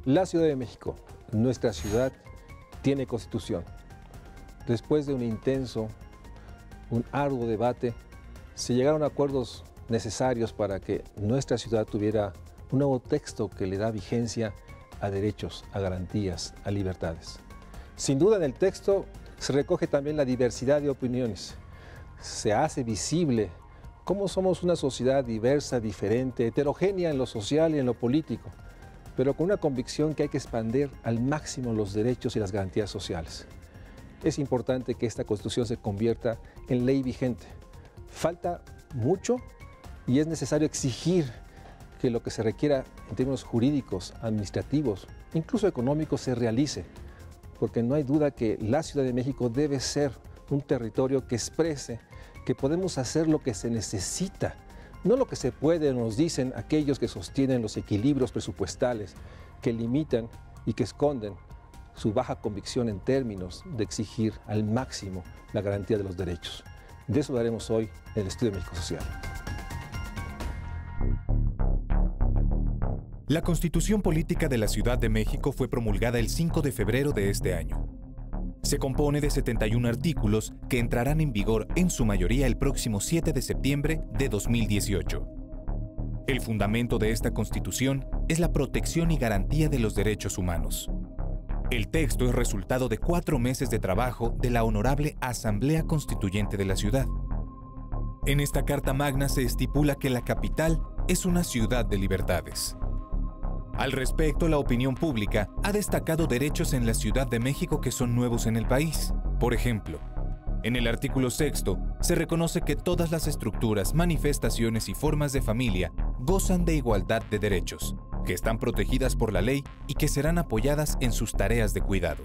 La Ciudad de México, nuestra ciudad, tiene constitución. Después de un intenso, un arduo debate, se llegaron a acuerdos necesarios para que nuestra ciudad tuviera un nuevo texto que le da vigencia a derechos, a garantías, a libertades. Sin duda en el texto se recoge también la diversidad de opiniones. Se hace visible cómo somos una sociedad diversa, diferente, heterogénea en lo social y en lo político, pero con una convicción que hay que expandir al máximo los derechos y las garantías sociales. Es importante que esta Constitución se convierta en ley vigente. Falta mucho y es necesario exigir que lo que se requiera en términos jurídicos, administrativos, incluso económicos, se realice, porque no hay duda que la Ciudad de México debe ser un territorio que exprese que podemos hacer lo que se necesita, no lo que se puede, nos dicen aquellos que sostienen los equilibrios presupuestales, que limitan y que esconden su baja convicción en términos de exigir al máximo la garantía de los derechos. De eso hablaremos hoy en el Estudio de México Social. La Constitución Política de la Ciudad de México fue promulgada el 5 de febrero de este año. Se compone de 71 artículos que entrarán en vigor en su mayoría el próximo 7 de septiembre de 2018. El fundamento de esta Constitución es la protección y garantía de los derechos humanos. El texto es resultado de 4 meses de trabajo de la Honorable Asamblea Constituyente de la ciudad. En esta Carta Magna se estipula que la capital es una ciudad de libertades. Al respecto, la opinión pública ha destacado derechos en la Ciudad de México que son nuevos en el país. Por ejemplo, en el artículo 6º se reconoce que todas las estructuras, manifestaciones y formas de familia gozan de igualdad de derechos, que están protegidas por la ley y que serán apoyadas en sus tareas de cuidado.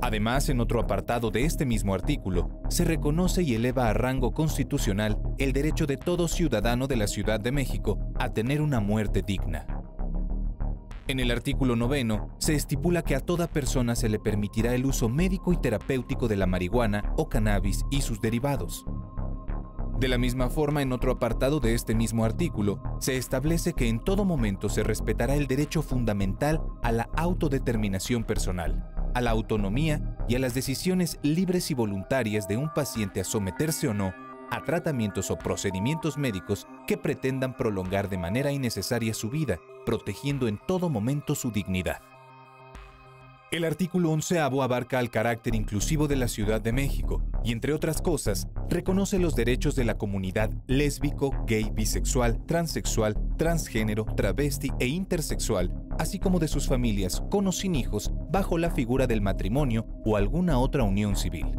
Además, en otro apartado de este mismo artículo, se reconoce y eleva a rango constitucional el derecho de todo ciudadano de la Ciudad de México a tener una muerte digna. En el artículo 9º se estipula que a toda persona se le permitirá el uso médico y terapéutico de la marihuana o cannabis y sus derivados. De la misma forma, en otro apartado de este mismo artículo, se establece que en todo momento se respetará el derecho fundamental a la autodeterminación personal, a la autonomía y a las decisiones libres y voluntarias de un paciente a someterse o no a tratamientos o procedimientos médicos que pretendan prolongar de manera innecesaria su vida, protegiendo en todo momento su dignidad. El artículo 11º abarca al carácter inclusivo de la Ciudad de México y, entre otras cosas, reconoce los derechos de la comunidad lésbico, gay, bisexual, transexual, transgénero, travesti e intersexual, así como de sus familias con o sin hijos bajo la figura del matrimonio o alguna otra unión civil.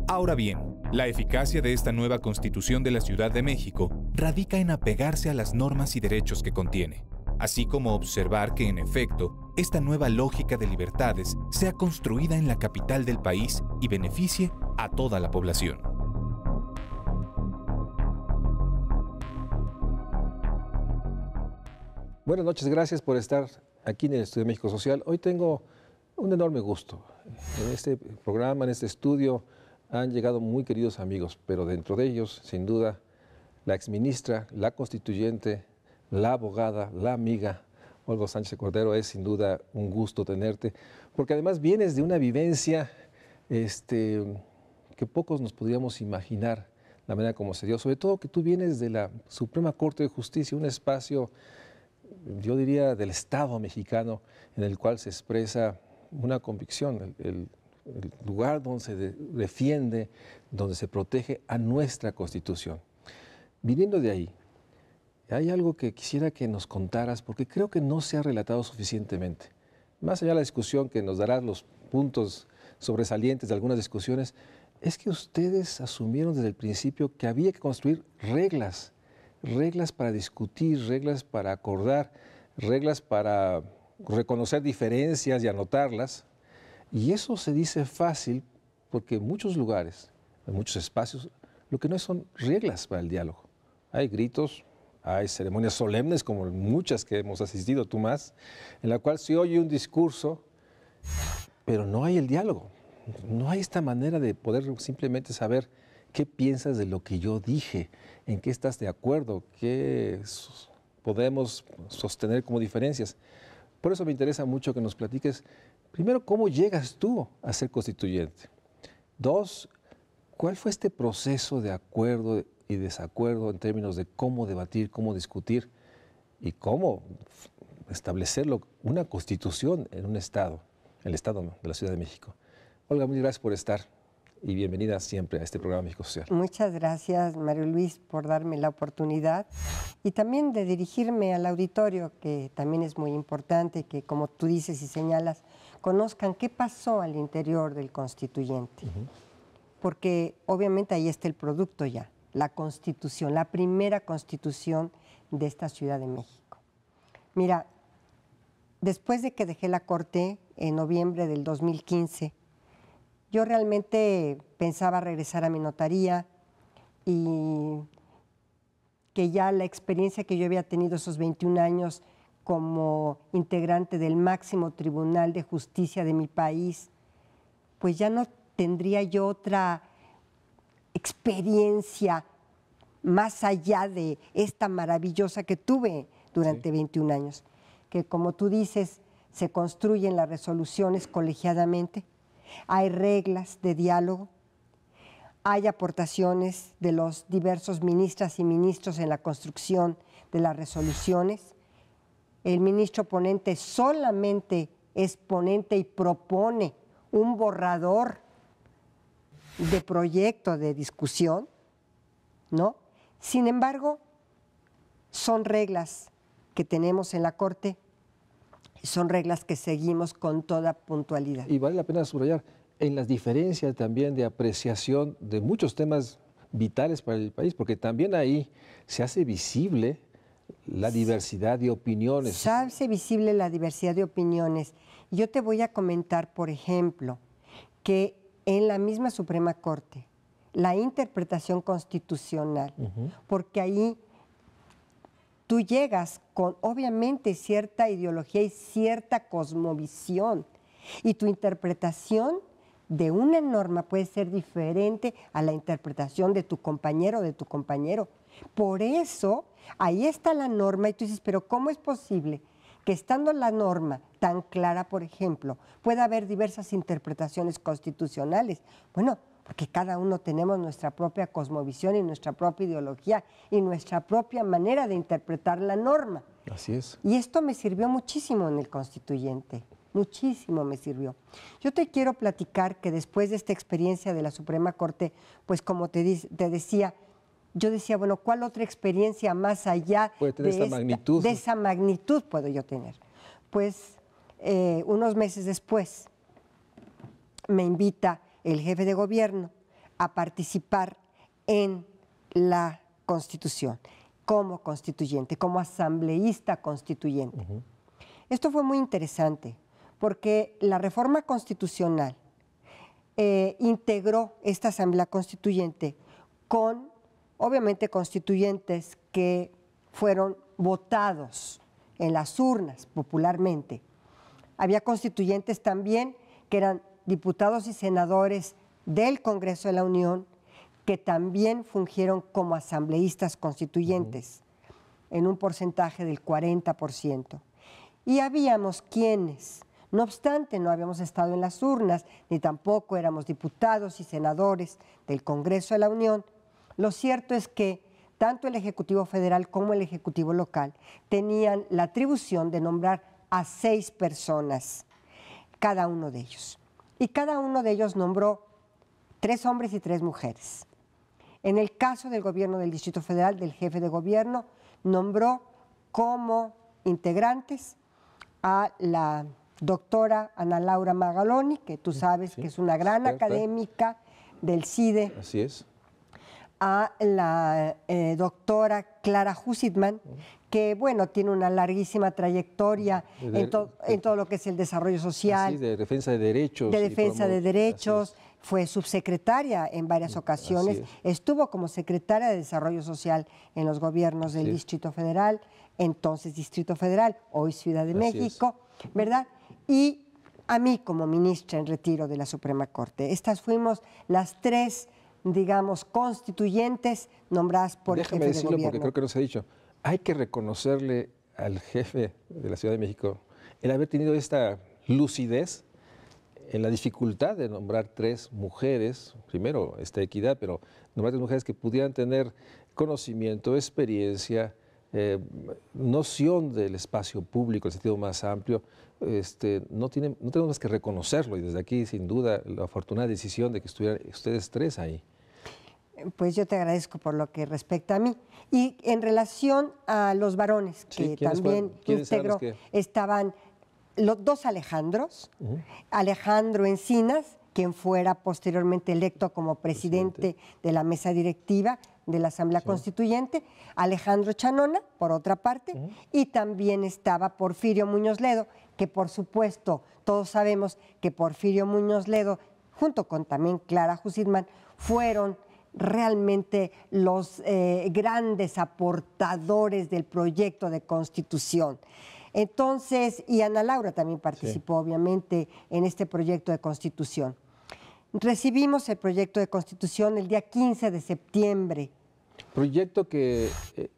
Ahora bien, la eficacia de esta nueva Constitución de la Ciudad de México radica en apegarse a las normas y derechos que contiene, así como observar que, en efecto, esta nueva lógica de libertades sea construida en la capital del país y beneficie a toda la población. Buenas noches, gracias por estar aquí en el Estudio de México Social. Hoy tengo un enorme gusto. En este programa, en este estudio, han llegado muy queridos amigos, pero dentro de ellos, sin duda, la exministra, la constituyente, la abogada, la amiga, Olga Sánchez Cordero. Es sin duda un gusto tenerte, porque además vienes de una vivencia que pocos nos podríamos imaginar, la manera como se dio, sobre todo que tú vienes de la Suprema Corte de Justicia, un espacio, yo diría, del Estado mexicano, en el cual se expresa una convicción, el lugar donde se defiende, donde se protege a nuestra Constitución. Viniendo de ahí, hay algo que quisiera que nos contaras, porque creo que no se ha relatado suficientemente. Más allá de la discusión que nos dará los puntos sobresalientes de algunas discusiones, es que ustedes asumieron desde el principio que había que construir reglas para discutir, reglas para acordar, reglas para reconocer diferencias y anotarlas. Y eso se dice fácil porque en muchos lugares, en muchos espacios, lo que no son reglas para el diálogo. Hay gritos, hay ceremonias solemnes, como muchas que hemos asistido, tú más, en la cual se oye un discurso, pero no hay el diálogo. No hay esta manera de poder simplemente saber qué piensas de lo que yo dije, en qué estás de acuerdo, qué podemos sostener como diferencias. Por eso me interesa mucho que nos platiques, primero, cómo llegas tú a ser constituyente. Dos, ¿cuál fue este proceso de acuerdo y desacuerdo en términos de cómo debatir, cómo discutir y cómo establecerlo una constitución en un estado, el estado de la Ciudad de México? Olga, muchas gracias por estar y bienvenida siempre a este programa México Social. Muchas gracias, Mario Luis, por darme la oportunidad y también de dirigirme al auditorio, que también es muy importante que, como tú dices y señalas, conozcan qué pasó al interior del constituyente. Porque obviamente ahí está el producto ya, la Constitución, la primera Constitución de esta Ciudad de México. Mira, después de que dejé la Corte en noviembre del 2015, yo realmente pensaba regresar a mi notaría y que ya la experiencia que yo había tenido esos 21 años como integrante del máximo tribunal de justicia de mi país, pues ya no tendría yo otra experiencia más allá de esta maravillosa que tuve durante 21 años, que como tú dices, se construyen las resoluciones colegiadamente, hay reglas de diálogo, hay aportaciones de los diversos ministras y ministros en la construcción de las resoluciones. El ministro ponente solamente es ponente y propone un borrador de proyecto de discusión, ¿no? Sin embargo, son reglas que tenemos en la Corte, son reglas que seguimos con toda puntualidad. Y vale la pena subrayar en las diferencias también de apreciación de muchos temas vitales para el país, porque también ahí se hace visible la diversidad de opiniones. Se hace visible la diversidad de opiniones. Yo te voy a comentar, por ejemplo, que en la misma Suprema Corte, la interpretación constitucional, porque ahí tú llegas con obviamente cierta ideología y cierta cosmovisión, y tu interpretación de una norma puede ser diferente a la interpretación de tu compañero o de tu compañero. Por eso, ahí está la norma y tú dices, pero ¿cómo es posible que estando la norma tan clara, por ejemplo, pueda haber diversas interpretaciones constitucionales? Bueno, porque cada uno tenemos nuestra propia cosmovisión y nuestra propia ideología y nuestra propia manera de interpretar la norma. Así es. Y esto me sirvió muchísimo en el constituyente, muchísimo me sirvió. Yo te quiero platicar que después de esta experiencia de la Suprema Corte, pues como te decía, yo decía, bueno, ¿cuál otra experiencia más allá de esa magnitud puedo yo tener? Pues unos meses después me invita el jefe de gobierno a participar en la Constitución, como constituyente, como asambleísta constituyente. Esto fue muy interesante, porque la reforma constitucional integró esta asamblea constituyente con, obviamente, constituyentes que fueron votados en las urnas popularmente. Había constituyentes también que eran diputados y senadores del Congreso de la Unión que también fungieron como asambleístas constituyentes en un porcentaje del 40%. Y habíamos quienes, no obstante, no habíamos estado en las urnas, ni tampoco éramos diputados y senadores del Congreso de la Unión. Lo cierto es que tanto el Ejecutivo Federal como el Ejecutivo Local tenían la atribución de nombrar a 6 personas, cada uno de ellos. Y cada uno de ellos nombró 3 hombres y 3 mujeres. En el caso del gobierno del Distrito Federal, del jefe de gobierno, nombró como integrantes a la doctora Ana Laura Magaloni, que tú sabes que es una gran académica del CIDE. Así es. A la doctora Clara Husitman, que bueno, tiene una larguísima trayectoria en todo lo que es el desarrollo social. Así, de defensa de derechos. De defensa de derechos, fue subsecretaria en varias ocasiones, estuvo como secretaria de Desarrollo Social en los gobiernos del Distrito Federal, entonces Distrito Federal, hoy Ciudad de México, ¿verdad? Y a mí como ministra en retiro de la Suprema Corte. Estas fuimos las 3, digamos, constituyentes nombradas por el jefe de gobierno. Porque creo que no se ha dicho. Hay que reconocerle al jefe de la Ciudad de México el haber tenido esta lucidez en la dificultad de nombrar 3 mujeres, primero esta equidad, pero nombrar 3 mujeres que pudieran tener conocimiento, experiencia, noción del espacio público, en el sentido más amplio, no tenemos más que reconocerlo, y desde aquí, sin duda, la afortunada decisión de que estuvieran ustedes 3 ahí. Pues yo te agradezco por lo que respecta a mí. Y en relación a los varones, que también integro, estaban los 2 Alejandros, Alejandro Encinas, quien fuera posteriormente electo como presidente de la mesa directiva de la Asamblea Constituyente, Alejandro Chanona, por otra parte, y también estaba Porfirio Muñoz Ledo, que por supuesto todos sabemos que Porfirio Muñoz Ledo, junto con también Clara Hussitman, fueron realmente los grandes aportadores del proyecto de Constitución. Entonces, y Ana Laura también participó obviamente en este proyecto de Constitución. Recibimos el proyecto de Constitución el día 15 de septiembre. Proyecto que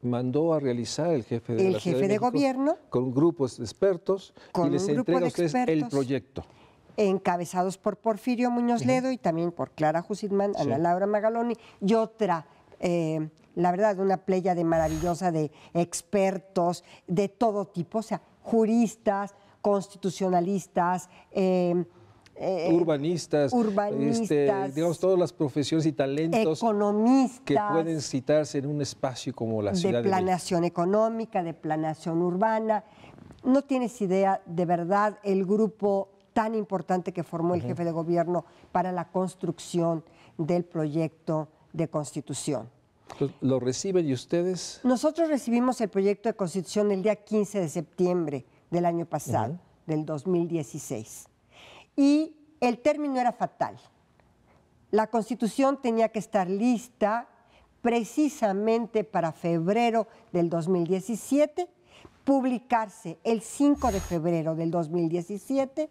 mandó a realizar el jefe de la Ciudad de México, gobierno, con grupos de expertos, y les entrega a ustedes el proyecto. Encabezados por Porfirio Muñoz Ledo y también por Clara Hussitman, Ana Laura Magaloni y otra, la verdad, una pléyade maravillosa de expertos de todo tipo, o sea, juristas, constitucionalistas, urbanistas, digamos, todas las profesiones y talentos, economistas, que pueden citarse en un espacio como la Ciudad de México. De planeación económica, de planeación urbana. No tienes idea, de verdad, el grupo tan importante que formó el jefe de gobierno para la construcción del proyecto de Constitución. Entonces, ¿lo reciben y ustedes? Nosotros recibimos el proyecto de Constitución el día 15 de septiembre del año pasado, del 2016. Y el término era fatal. La Constitución tenía que estar lista precisamente para febrero del 2017, publicarse el 5 de febrero del 2017,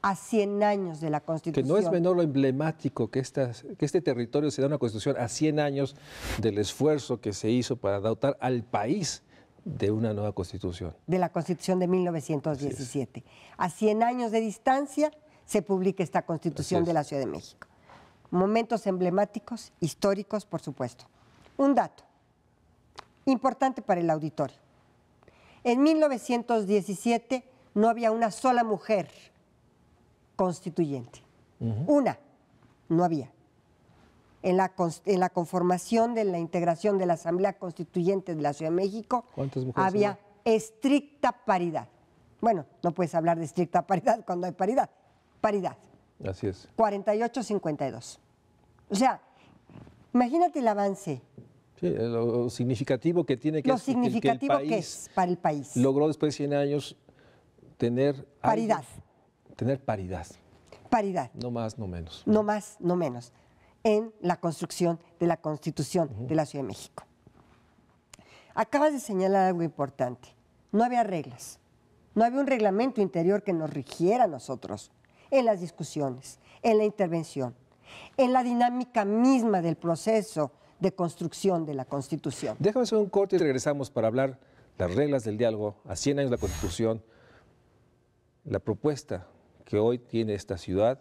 a 100 años de la Constitución. Que no es menor lo emblemático que este territorio se da una Constitución a 100 años del esfuerzo que se hizo para dotar al país de una nueva Constitución. De la Constitución de 1917. A 100 años de distancia se publica esta Constitución de la Ciudad de México. Momentos emblemáticos, históricos, por supuesto. Un dato importante para el auditorio. En 1917 no había una sola mujer constituyente. Una, no había. En la conformación de la integración de la Asamblea Constituyente de la Ciudad de México, había estricta paridad. Bueno, no puedes hablar de estricta paridad cuando hay paridad. Paridad. Así es. 48-52. O sea, imagínate el avance. Sí, lo significativo que tiene que, lo significativo que es para el país. Logró después de 100 años tener paridad. Tener paridad. Paridad. No más, no menos. No más, no menos. En la construcción de la Constitución de la Ciudad de México. Acabas de señalar algo importante. No había reglas. No había un reglamento interior que nos rigiera a nosotros en las discusiones, en la intervención, en la dinámica misma del proceso de construcción de la Constitución. Déjame hacer un corte y regresamos para hablar las reglas del diálogo a 100 años de la Constitución, la propuesta que hoy tiene esta ciudad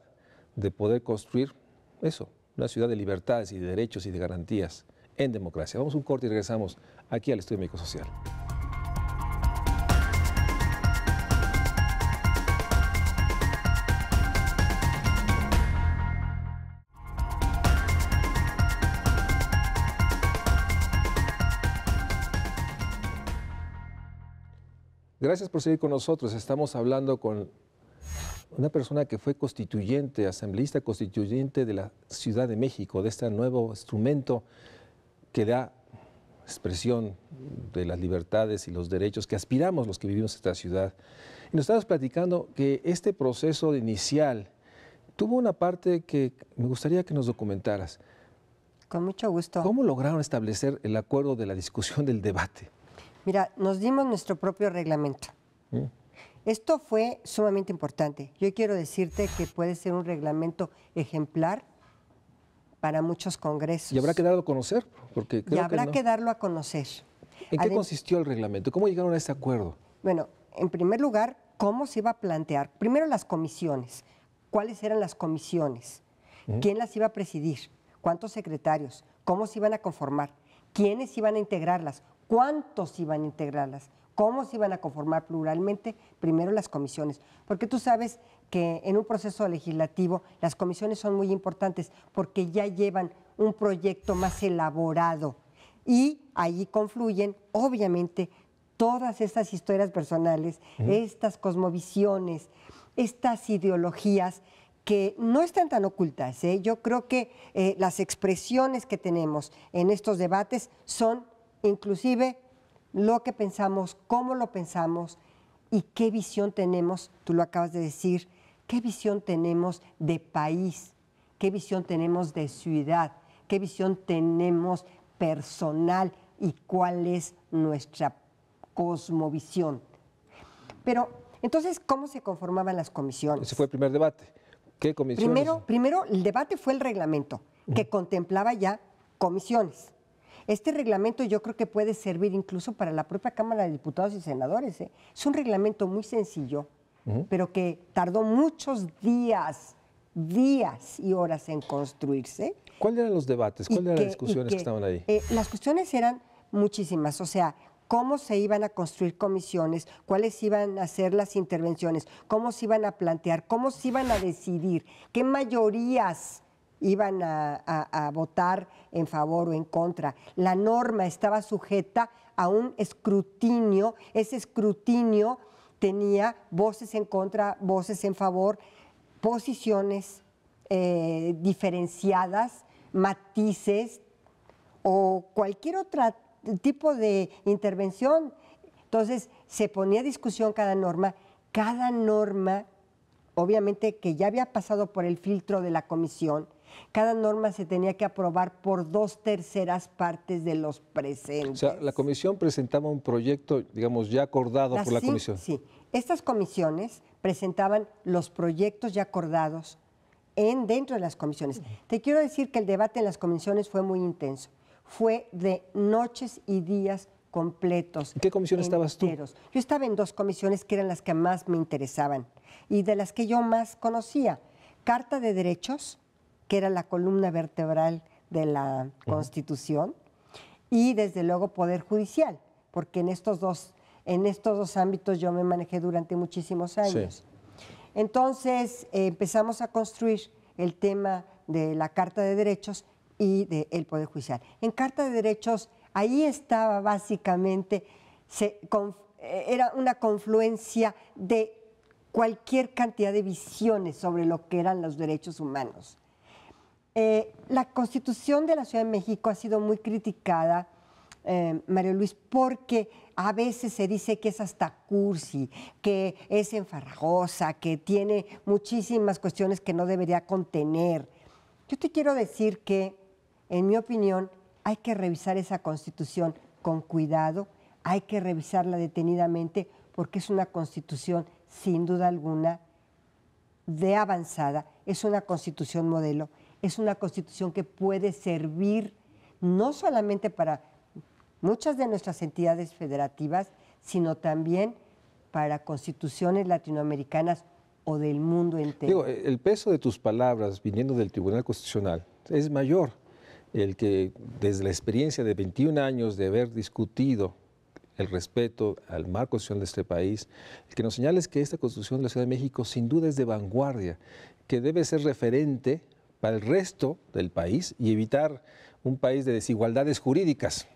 de poder construir eso, una ciudad de libertades y de derechos y de garantías en democracia. Vamos a un corte y regresamos aquí al Estudio Médico Social. Gracias por seguir con nosotros. Estamos hablando con una persona que fue constituyente, asambleísta constituyente de la Ciudad de México, de este nuevo instrumento que da expresión de las libertades y los derechos que aspiramos los que vivimos en esta ciudad. Y nos estabas platicando que este proceso inicial tuvo una parte que me gustaría que nos documentaras. Con mucho gusto. ¿Cómo lograron establecer el acuerdo de la discusión del debate? Mira, nos dimos nuestro propio reglamento. Esto fue sumamente importante. Yo quiero decirte que puede ser un reglamento ejemplar para muchos congresos. Y habrá que darlo a conocer, porque creo y habrá que, no. que darlo a conocer. ¿En qué consistió el reglamento? ¿Cómo llegaron a este acuerdo? Bueno, en primer lugar, cómo se iba a plantear, primero las comisiones, cuáles eran las comisiones, quién las iba a presidir, cuántos secretarios, cómo se iban a conformar, quiénes iban a integrarlas, cuántos iban a integrarlas, cómo se iban a conformar pluralmente, primero las comisiones. Porque tú sabes que en un proceso legislativo las comisiones son muy importantes porque ya llevan un proyecto más elaborado y allí confluyen, obviamente, todas estas historias personales, estas cosmovisiones, estas ideologías que no están tan ocultas, ¿eh? Yo creo que las expresiones que tenemos en estos debates son inclusive lo que pensamos, cómo lo pensamos y qué visión tenemos, tú lo acabas de decir, qué visión tenemos de país, qué visión tenemos de ciudad, qué visión tenemos personal y cuál es nuestra cosmovisión. Pero, entonces, ¿cómo se conformaban las comisiones? Ese fue el primer debate. ¿Qué comisiones? Primero, el debate fue el reglamento, que contemplaba ya comisiones. Este reglamento yo creo que puede servir incluso para la propia Cámara de Diputados y Senadores, ¿eh? Es un reglamento muy sencillo, pero que tardó muchos días y horas en construirse. ¿Cuáles eran los debates? ¿Cuáles eran las discusiones que estaban ahí? Las cuestiones eran muchísimas, o sea, cómo se iban a construir comisiones, cuáles iban a ser las intervenciones, cómo se iban a plantear, cómo se iban a decidir, qué mayorías iban a votar en favor o en contra. La norma estaba sujeta a un escrutinio, ese escrutinio tenía voces en contra, voces en favor, posiciones diferenciadas, matices o cualquier otro tipo de intervención. Entonces, se ponía a discusión cada norma, obviamente que ya había pasado por el filtro de la comisión, cada norma se tenía que aprobar por 2/3 partes de los presentes. O sea, la comisión presentaba un proyecto, digamos, ya acordado por la comisión. Sí, estas comisiones presentaban los proyectos ya acordados dentro de las comisiones. Te quiero decir que el debate en las comisiones fue muy intenso. Fue de noches y días completos. ¿En qué comisión estabas tú? Yo estaba en 2 comisiones que eran las que más me interesaban y de las que yo más conocía. Carta de Derechos, que era la columna vertebral de la Constitución, y desde luego Poder Judicial, porque en estos dos ámbitos yo me manejé durante muchísimos años. Sí. Entonces empezamos a construir el tema de la Carta de Derechos y del Poder Judicial. En Carta de Derechos, ahí estaba básicamente, era una confluencia de cualquier cantidad de visiones sobre lo que eran los derechos humanos. La Constitución de la Ciudad de México ha sido muy criticada, Mario Luis, porque a veces se dice que es hasta cursi, que es enfarrajosa, que tiene muchísimas cuestiones que no debería contener. Yo te quiero decir que, en mi opinión, hay que revisar esa Constitución con cuidado, hay que revisarla detenidamente, porque es una Constitución, sin duda alguna, de avanzada, es una Constitución modelo, es una Constitución que puede servir no solamente para muchas de nuestras entidades federativas, sino también para constituciones latinoamericanas o del mundo entero. Digo, el peso de tus palabras viniendo del Tribunal Constitucional es mayor. El que desde la experiencia de 21 años de haber discutido el respeto al marco constitucional de este país, el que nos señales que esta Constitución de la Ciudad de México sin duda es de vanguardia, que debe ser referente para el resto del país y evitar un país de desigualdades jurídicas,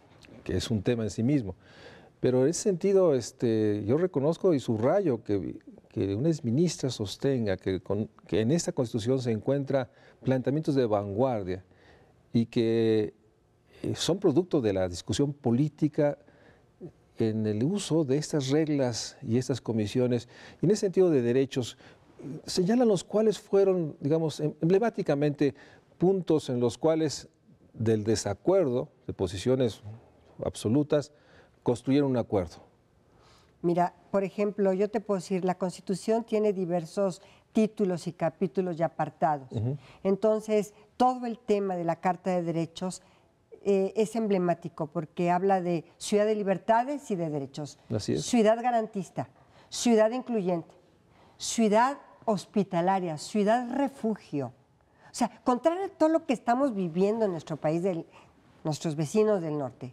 que es un tema en sí mismo. Pero en ese sentido, yo reconozco y subrayo que una exministra sostenga que en esta Constitución se encuentran planteamientos de vanguardia y que son producto de la discusión política en el uso de estas reglas y estas comisiones. Y en ese sentido de derechos, señalan los cuales fueron, digamos, emblemáticamente puntos en los cuales del desacuerdo de posiciones absolutas construyeron un acuerdo. Mira, por ejemplo, yo te puedo decir, la Constitución tiene diversos títulos y capítulos y apartados. Entonces, todo el tema de la Carta de Derechos es emblemático porque habla de ciudad de libertades y de derechos. Así es. Ciudad garantista, ciudad incluyente, ciudad hospitalaria, ciudad refugio. O sea, contrario a todo lo que estamos viviendo en nuestro país, nuestros vecinos del norte,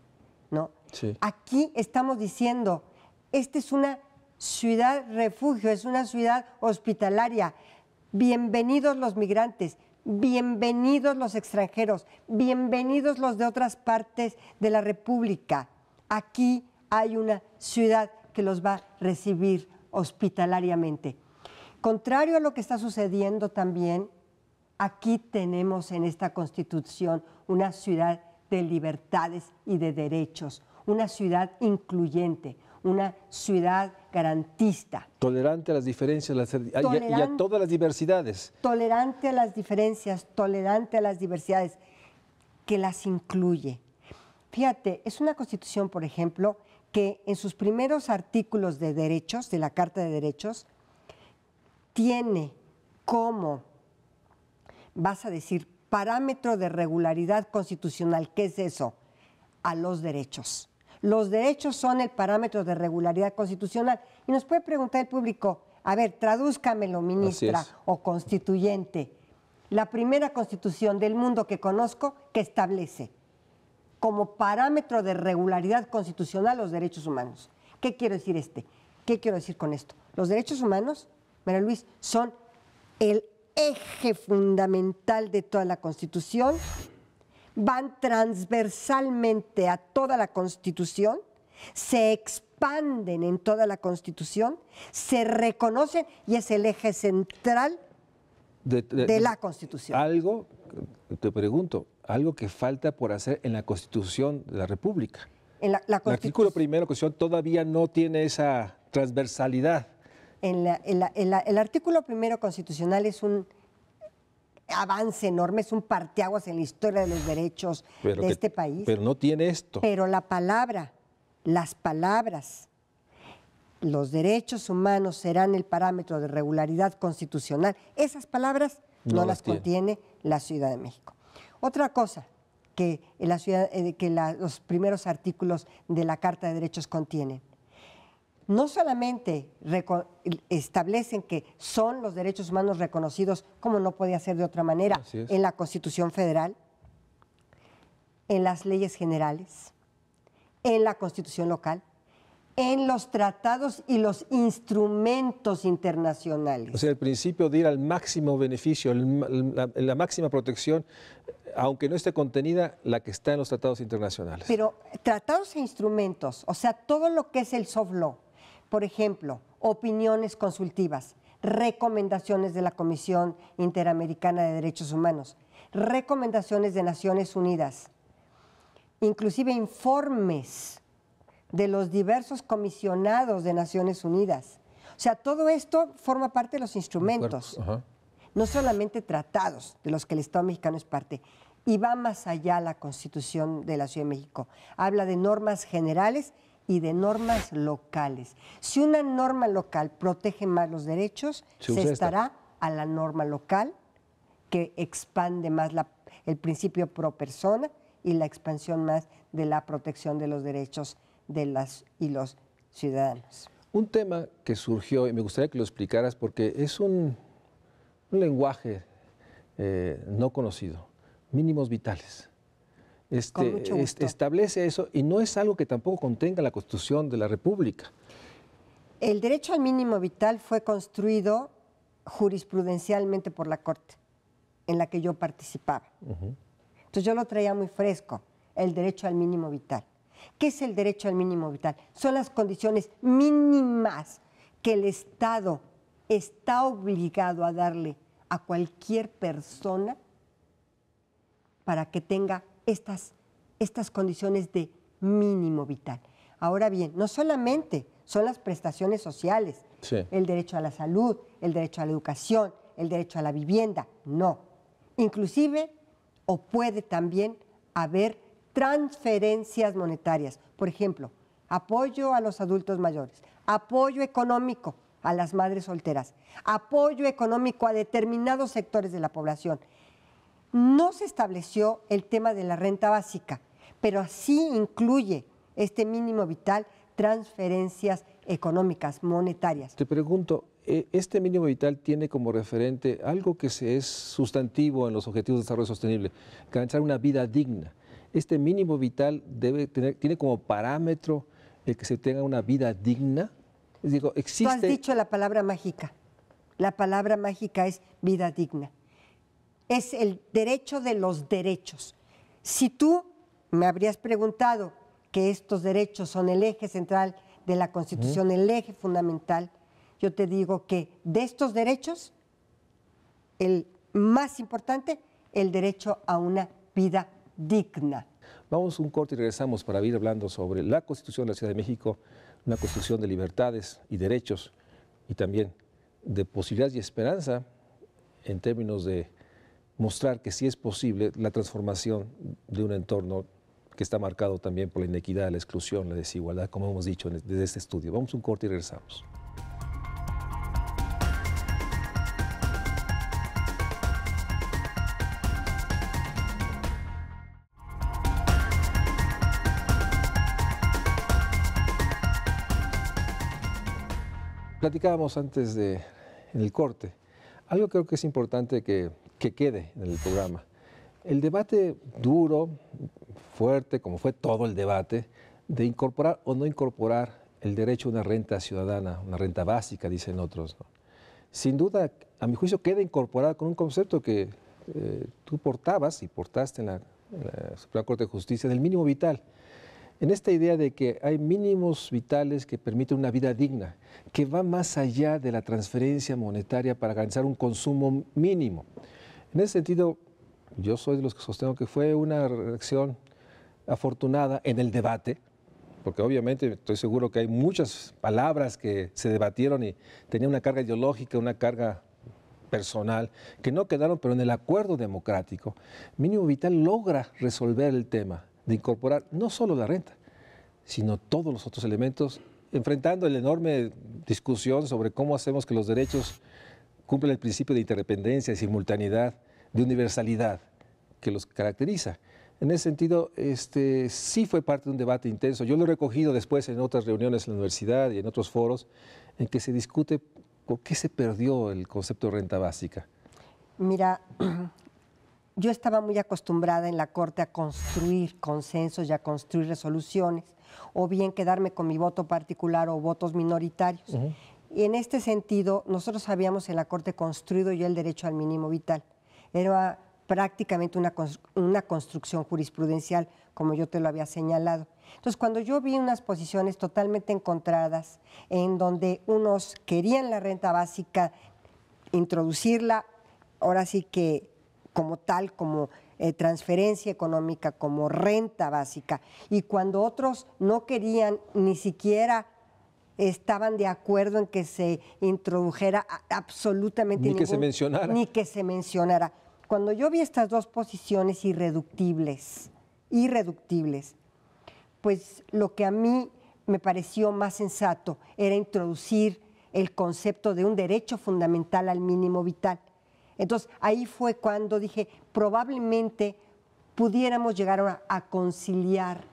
¿no? Sí. Aquí estamos diciendo, esta es una ciudad refugio, es una ciudad hospitalaria. Bienvenidos los migrantes, bienvenidos los extranjeros, bienvenidos los de otras partes de la República. Aquí hay una ciudad que los va a recibir hospitalariamente. Contrario a lo que está sucediendo también, aquí tenemos en esta Constitución una ciudad de libertades y de derechos, una ciudad incluyente, una ciudad garantista. Tolerante a las diferencias y a todas las diversidades. Tolerante a las diferencias, tolerante a las diversidades, que las incluye. Fíjate, es una Constitución, por ejemplo, que en sus primeros artículos de derechos, de la Carta de Derechos, tiene como, vas a decir, parámetro de regularidad constitucional. ¿Qué es eso? A los derechos. Los derechos son el parámetro de regularidad constitucional. Y nos puede preguntar el público, a ver, tradúzcamelo, ministra o constituyente. La primera constitución del mundo que conozco que establece como parámetro de regularidad constitucional los derechos humanos. ¿Qué quiero decir ¿Qué quiero decir con esto? Los derechos humanos, María Luis, son el eje fundamental de toda la Constitución, van transversalmente a toda la Constitución, se expanden en toda la Constitución, se reconocen y es el eje central de la Constitución. Algo, te pregunto, algo que falta por hacer en la Constitución de la República. El artículo primero de la Constitución todavía no tiene esa transversalidad. El artículo primero constitucional es un avance enorme, es un parteaguas en la historia de los derechos de este país. Pero no tiene esto. Pero las palabras, los derechos humanos serán el parámetro de regularidad constitucional. Esas palabras no las contiene la Ciudad de México. Otra cosa que los primeros artículos de la Carta de Derechos contienen, no solamente establecen que son los derechos humanos reconocidos, como no podía ser de otra manera, en la Constitución Federal, en las leyes generales, en la Constitución local, en los tratados y los instrumentos internacionales. O sea, el principio de ir al máximo beneficio, la máxima protección, aunque no esté contenida, la que está en los tratados internacionales. Pero tratados e instrumentos, o sea, todo lo que es el soft law, por ejemplo, opiniones consultivas, recomendaciones de la Comisión Interamericana de Derechos Humanos, recomendaciones de Naciones Unidas, inclusive informes de los diversos comisionados de Naciones Unidas. O sea, todo esto forma parte de los instrumentos, no solamente tratados de los que el Estado mexicano es parte. Y va más allá la Constitución de la Ciudad de México. Habla de normas generales y de normas locales. Si una norma local protege más los derechos, se estará a la norma local que expande más el principio pro persona y la expansión más de la protección de los derechos de las y los ciudadanos. Un tema que surgió, y me gustaría que lo explicaras porque es un lenguaje no conocido, mínimos vitales. Establece eso y no es algo que tampoco contenga la Constitución de la República. El derecho al mínimo vital fue construido jurisprudencialmente por la Corte, en la que yo participaba. Entonces yo lo traía muy fresco, el derecho al mínimo vital. ¿Qué es el derecho al mínimo vital? Son las condiciones mínimas que el Estado está obligado a darle a cualquier persona para que tenga estas condiciones de mínimo vital. Ahora bien, no solamente son las prestaciones sociales, el derecho a la salud, el derecho a la educación, el derecho a la vivienda, no. Inclusive, o puede también haber transferencias monetarias. Por ejemplo, apoyo a los adultos mayores, apoyo económico a las madres solteras, apoyo económico a determinados sectores de la población. No se estableció el tema de la renta básica, pero sí incluye este mínimo vital transferencias económicas, monetarias. Te pregunto, este mínimo vital tiene como referente algo que es sustantivo en los Objetivos de Desarrollo Sostenible, garantizar una vida digna. Este mínimo vital tiene como parámetro el que se tenga una vida digna. Digo, existe... Tú has dicho la palabra mágica. La palabra mágica es vida digna. Es el derecho de los derechos. Si tú me habrías preguntado que estos derechos son el eje central de la Constitución, el eje fundamental, yo te digo que de estos derechos, el más importante, el derecho a una vida digna. Vamos a un corte y regresamos para ir hablando sobre la Constitución de la Ciudad de México, una Constitución de libertades y derechos y también de posibilidades y esperanza en términos de mostrar que sí es posible la transformación de un entorno que está marcado también por la inequidad, la exclusión, la desigualdad, como hemos dicho desde este estudio. Vamos a un corte y regresamos. Platicábamos antes en el corte, algo que creo que es importante que quede en el programa. El debate duro, fuerte, como fue todo el debate, de incorporar o no incorporar el derecho a una renta ciudadana, una renta básica, dicen otros, ¿no? Sin duda, a mi juicio, queda incorporada con un concepto que tú portabas y portaste en la Suprema Corte de Justicia del mínimo vital. En esta idea de que hay mínimos vitales que permiten una vida digna, que va más allá de la transferencia monetaria para garantizar un consumo mínimo. En ese sentido, yo soy de los que sostengo que fue una reacción afortunada en el debate, porque obviamente estoy seguro que hay muchas palabras que se debatieron y tenían una carga ideológica, una carga personal, que no quedaron, pero en el acuerdo democrático, mínimo vital logra resolver el tema de incorporar no solo la renta, sino todos los otros elementos, enfrentando la enorme discusión sobre cómo hacemos que los derechos cumplan el principio de interdependencia, de simultaneidad, de universalidad que los caracteriza. En ese sentido, sí fue parte de un debate intenso. Yo lo he recogido después en otras reuniones en la universidad y en otros foros en que se discute por qué se perdió el concepto de renta básica. Mira, yo estaba muy acostumbrada en la Corte a construir consensos y a construir resoluciones, o bien quedarme con mi voto particular o votos minoritarios. Y en este sentido, nosotros habíamos en la Corte construido ya el derecho al mínimo vital. Era prácticamente una construcción jurisprudencial, como yo te lo había señalado. Entonces, cuando yo vi unas posiciones totalmente encontradas, en donde unos querían la renta básica, introducirla, ahora sí que como tal, como transferencia económica, como renta básica, y cuando otros no querían, ni siquiera estaban de acuerdo en que se introdujera absolutamente ni que se mencionara. Ni que se mencionara. Cuando yo vi estas dos posiciones irreductibles, pues lo que a mí me pareció más sensato era introducir el concepto de un derecho fundamental al mínimo vital. Entonces, ahí fue cuando dije, probablemente pudiéramos llegar a conciliar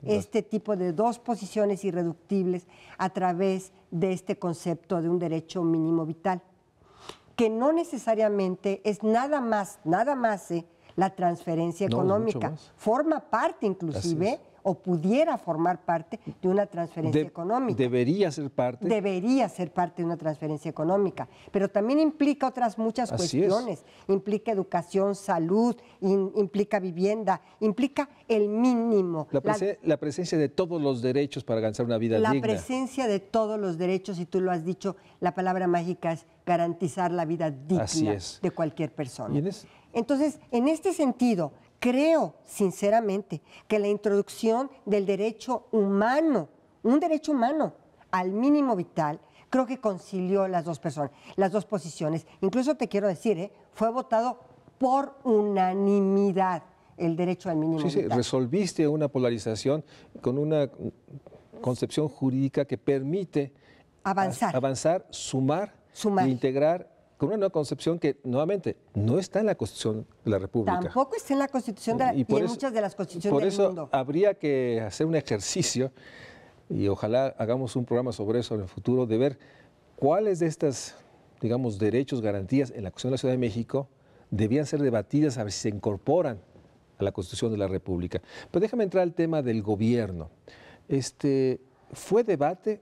este tipo de dos posiciones irreductibles a través de este concepto de un derecho mínimo vital, que no necesariamente es nada más la transferencia económica. Forma parte inclusive, o pudiera formar parte de una transferencia económica. Debería ser parte. Debería ser parte de una transferencia económica, pero también implica otras muchas cuestiones. Implica educación, salud, implica vivienda, implica el mínimo. La presencia de todos los derechos para alcanzar una vida digna. La presencia de todos los derechos, y tú lo has dicho, la palabra mágica es garantizar la vida digna de cualquier persona. Entonces, en este sentido, creo sinceramente que la introducción del derecho humano, un derecho humano al mínimo vital, creo que concilió las dos posiciones. Incluso te quiero decir, fue votado por unanimidad el derecho al mínimo vital. Sí, resolviste una polarización con una concepción jurídica que permite avanzar, sumar e integrar con una nueva concepción que, nuevamente, no está en la Constitución de la República. Tampoco está en la Constitución y en muchas de las constituciones del mundo. Por eso habría que hacer un ejercicio, y ojalá hagamos un programa sobre eso en el futuro, de ver cuáles de estas, digamos, derechos, garantías en la Constitución de la Ciudad de México debían ser debatidas a ver si se incorporan a la Constitución de la República. Pero déjame entrar al tema del gobierno. ¿Fue debate?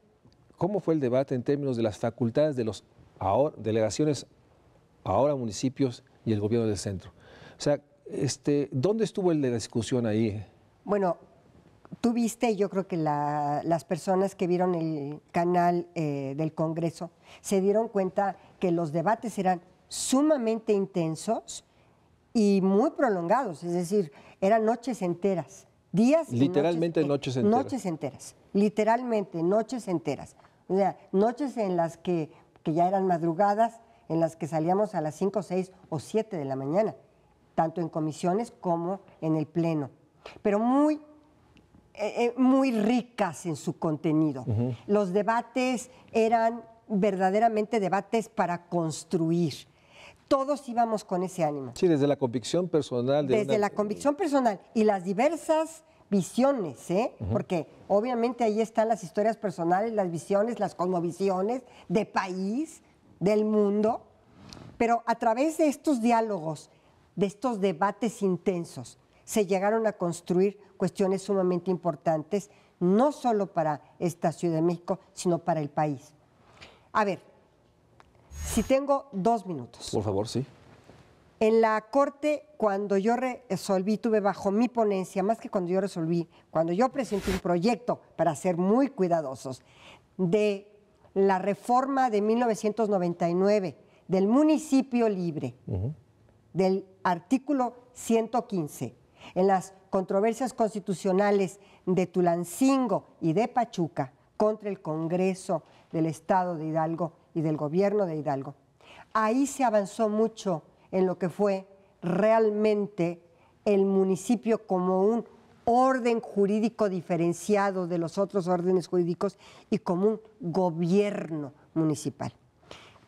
¿Cómo fue el debate en términos de las facultades de los delegaciones, ahora municipios, y el gobierno del centro? O sea, ¿dónde estuvo la discusión ahí? Bueno, tú viste, yo creo que las personas que vieron el canal del Congreso se dieron cuenta que los debates eran sumamente intensos y muy prolongados, es decir, eran noches enteras, días. Literalmente noches enteras. Noches enteras, literalmente noches enteras. O sea, noches en las que ya eran madrugadas, en las que salíamos a las 5, 6 o 7 de la mañana, tanto en comisiones como en el Pleno. Pero muy ricas en su contenido. Los debates eran verdaderamente debates para construir. Todos íbamos con ese ánimo. Sí, desde la convicción personal. Desde la convicción personal y las diversas visiones, porque obviamente ahí están las historias personales, las visiones, las cosmovisiones de país, del mundo, pero a través de estos diálogos, de estos debates intensos, se llegaron a construir cuestiones sumamente importantes, no solo para esta Ciudad de México, sino para el país. A ver, si tengo 2 minutos. Por favor, sí. En la Corte, cuando yo resolví, tuve bajo mi ponencia, más que cuando yo resolví, cuando yo presenté un proyecto, para ser muy cuidadosos, de la reforma de 1999, del municipio libre, del artículo 115, en las controversias constitucionales de Tulancingo y de Pachuca contra el Congreso del Estado de Hidalgo y del Gobierno de Hidalgo. Ahí se avanzó mucho en lo que fue realmente el municipio como un orden jurídico diferenciado de los otros órdenes jurídicos y como un gobierno municipal.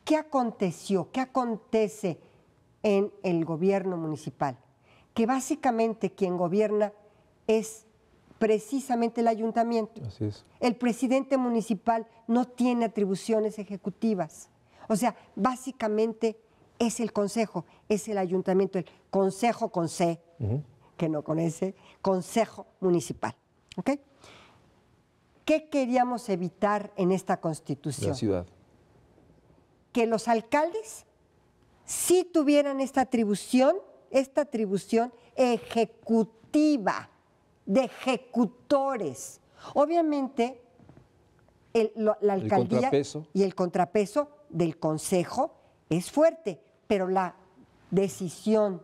¿Qué aconteció? ¿Qué acontece en el gobierno municipal? Que básicamente quien gobierna es precisamente el ayuntamiento. Así es. El presidente municipal no tiene atribuciones ejecutivas. O sea, básicamente es el consejo, es el ayuntamiento, el consejo con C, que no con S, consejo municipal. ¿Ok? ¿Qué queríamos evitar en esta Constitución? La ciudad. Que los alcaldes sí tuvieran esta atribución ejecutiva, de ejecutores. Obviamente, la alcaldía y el contrapeso del consejo es fuerte, pero la decisión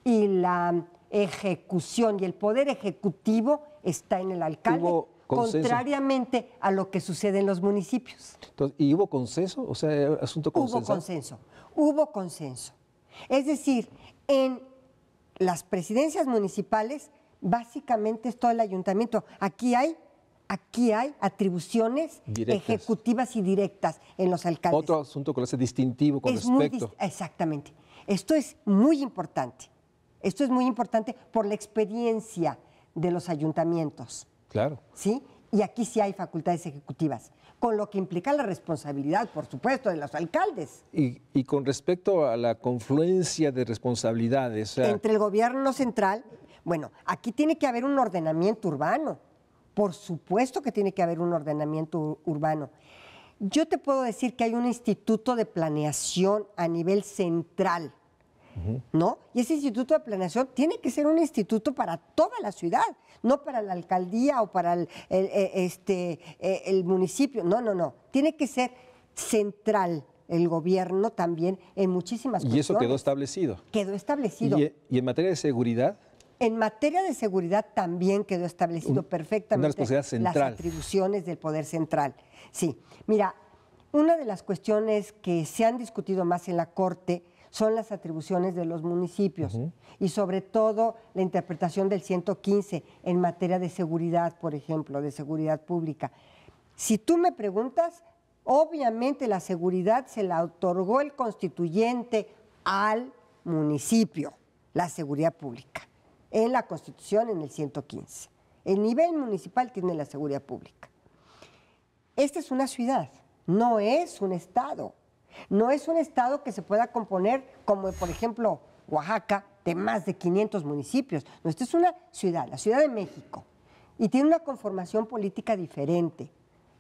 y la ejecución y el poder ejecutivo está en el alcalde, contrariamente a lo que sucede en los municipios. Entonces, ¿y hubo consenso? O sea, asunto consensual. Hubo consenso. Es decir, en las presidencias municipales, básicamente es todo el ayuntamiento. Aquí hay atribuciones directas, ejecutivas y directas en los alcaldes. Otro asunto que lo hace distintivo con respecto. Exactamente. Esto es muy importante. Esto es muy importante por la experiencia de los ayuntamientos. Claro. ¿Sí? Y aquí sí hay facultades ejecutivas, con lo que implica la responsabilidad, por supuesto, de los alcaldes. Y con respecto a la confluencia de responsabilidades. O sea, entre el gobierno central, bueno, aquí tiene que haber un ordenamiento urbano. Por supuesto que tiene que haber un ordenamiento urbano. Yo te puedo decir que hay un instituto de planeación a nivel central, ¿no? Y ese instituto de planeación tiene que ser un instituto para toda la ciudad, no para la alcaldía o para el municipio. No. Tiene que ser central el gobierno también en muchísimas cuestiones. ¿Y eso quedó establecido? Quedó establecido. ¿Y en materia de seguridad? En materia de seguridad también quedó establecido perfectamente una responsabilidad central. Las atribuciones del poder central. Sí, mira, una de las cuestiones que se han discutido más en la Corte son las atribuciones de los municipios y sobre todo la interpretación del 115 en materia de seguridad, por ejemplo, de seguridad pública. Si tú me preguntas, obviamente la seguridad se la otorgó el constituyente al municipio, la seguridad pública, en la Constitución, en el 115. El nivel municipal tiene la seguridad pública. Esta es una ciudad, no es un estado. No es un estado que se pueda componer como, por ejemplo, Oaxaca, de más de 500 municipios. No, esta es una ciudad, la Ciudad de México, y tiene una conformación política diferente.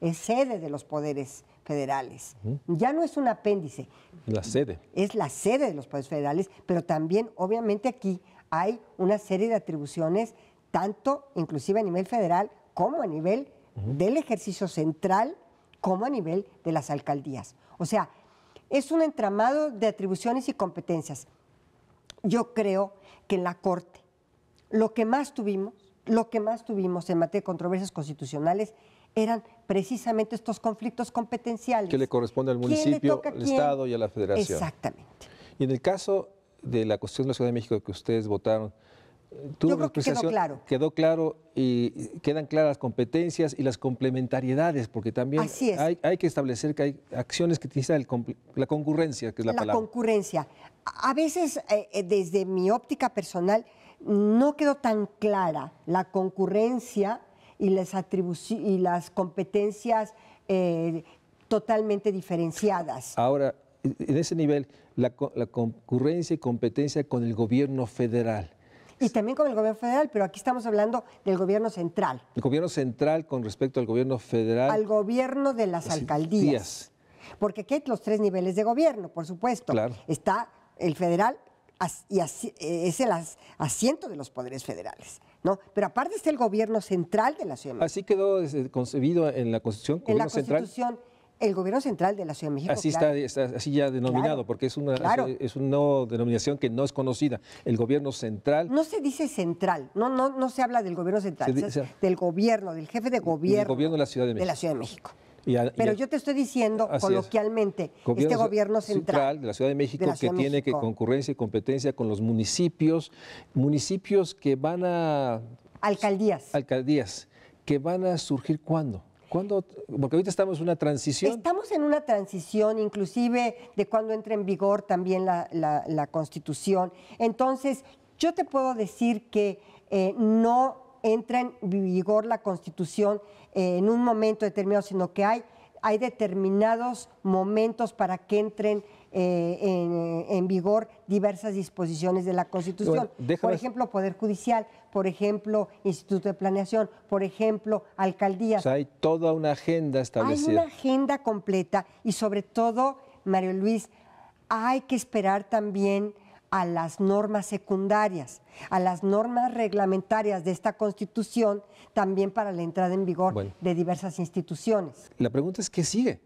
Es sede de los poderes federales. Ya no es un apéndice. La sede. Es la sede de los poderes federales, pero también, obviamente, aquí hay una serie de atribuciones, tanto inclusive a nivel federal como a nivel del ejercicio central, como a nivel de las alcaldías. O sea, es un entramado de atribuciones y competencias. Yo creo que en la Corte lo que más tuvimos en materia de controversias constitucionales eran precisamente estos conflictos competenciales. Que le corresponde al municipio, al Estado y a la Federación. Exactamente. Y en el caso de la Constitución de la Ciudad de México que ustedes votaron, yo creo que quedó claro. Quedó claro y quedan claras las competencias y las complementariedades, porque también hay que establecer que hay acciones que tienen la concurrencia, que es la palabra. La concurrencia. A veces, desde mi óptica personal, no quedó tan clara la concurrencia y las competencias totalmente diferenciadas. Ahora, en ese nivel, la concurrencia y competencia con el gobierno federal. Y también con el gobierno federal, pero aquí estamos hablando del gobierno central. El gobierno central con respecto al gobierno federal. Al gobierno de las alcaldías. Porque aquí hay los 3 niveles de gobierno, por supuesto. Claro. Está el federal y es el asiento de los poderes federales, ¿no? Pero aparte está el gobierno central de la Ciudad de México. Así quedó concebido en la Constitución, gobierno central. En la Constitución, el gobierno central de la Ciudad de México. Así claro. está así ya denominado, claro, porque es una denominación que no es conocida. El gobierno central. No se dice central, no se habla del gobierno central, del gobierno, del jefe de gobierno. Del gobierno de la Ciudad de México. De la Ciudad de México. Pero yo te estoy diciendo coloquialmente, este gobierno central de la Ciudad de México que tiene concurrencia y competencia con los municipios que van a... Alcaldías, que van a surgir ¿cuándo? Porque ahorita estamos en una transición. Estamos en una transición, inclusive de cuando entra en vigor también la Constitución. Entonces, yo te puedo decir que no entra en vigor la Constitución en un momento determinado, sino que hay determinados momentos para que entren en vigor diversas disposiciones de la Constitución. Bueno, por ejemplo, Poder Judicial, por ejemplo, Instituto de Planeación, por ejemplo, alcaldías. O sea, hay toda una agenda establecida. Hay una agenda completa y sobre todo, Mario Luis, hay que esperar también a las normas secundarias, a las normas reglamentarias de esta Constitución, también para la entrada en vigor de diversas instituciones. La pregunta es, ¿qué sigue?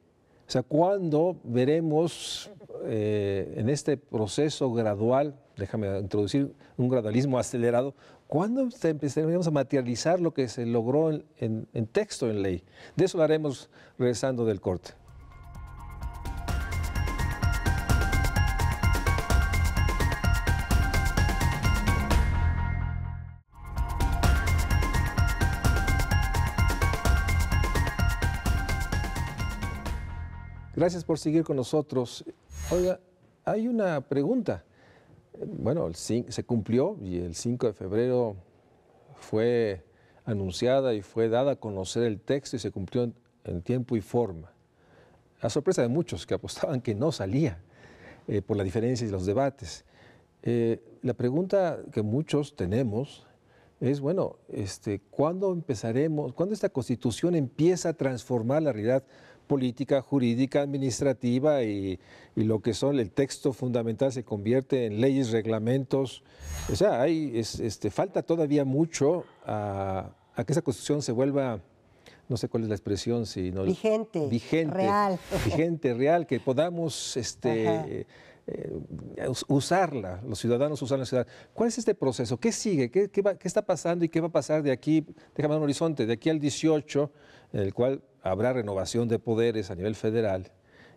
O sea, ¿cuándo veremos en este proceso gradual, déjame introducir un gradualismo acelerado, cuándo empezaremos a materializar lo que se logró en texto, en ley? De eso lo haremos regresando del corte. Gracias por seguir con nosotros. Oiga, hay una pregunta. Bueno, se cumplió y el 5 de febrero fue anunciada y fue dada a conocer el texto y se cumplió en tiempo y forma. A sorpresa de muchos que apostaban que no salía por la diferencia y los debates. La pregunta que muchos tenemos es, bueno, ¿cuándo esta Constitución empieza a transformar la realidad política, jurídica, administrativa y lo que son el texto fundamental se convierte en leyes, reglamentos? O sea, falta todavía mucho a que esa Constitución se vuelva, no sé cuál es la expresión, sino vigente, real. Vigente, real, que podamos usarla, los ciudadanos usar la ciudad. ¿Cuál es este proceso? ¿Qué sigue? ¿Qué está pasando y qué va a pasar de aquí? Déjame dar un horizonte, de aquí al 18, en el cual habrá renovación de poderes a nivel federal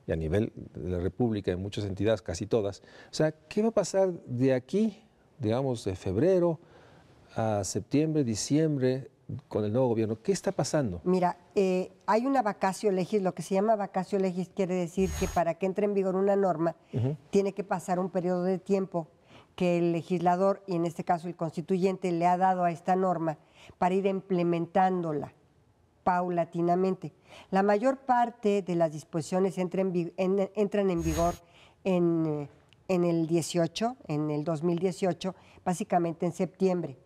y a nivel de la República en muchas entidades, casi todas. O sea, ¿qué va a pasar de aquí, digamos, de febrero a septiembre, diciembre, con el nuevo gobierno? ¿Qué está pasando? Mira, hay una vacatio legis, lo que se llama vacatio legis quiere decir que para que entre en vigor una norma tiene que pasar un periodo de tiempo que el legislador, y en este caso el constituyente, le ha dado a esta norma para ir implementándola. paulatinamente. La mayor parte de las disposiciones entran en vigor en el 18, en el 2018, básicamente en septiembre.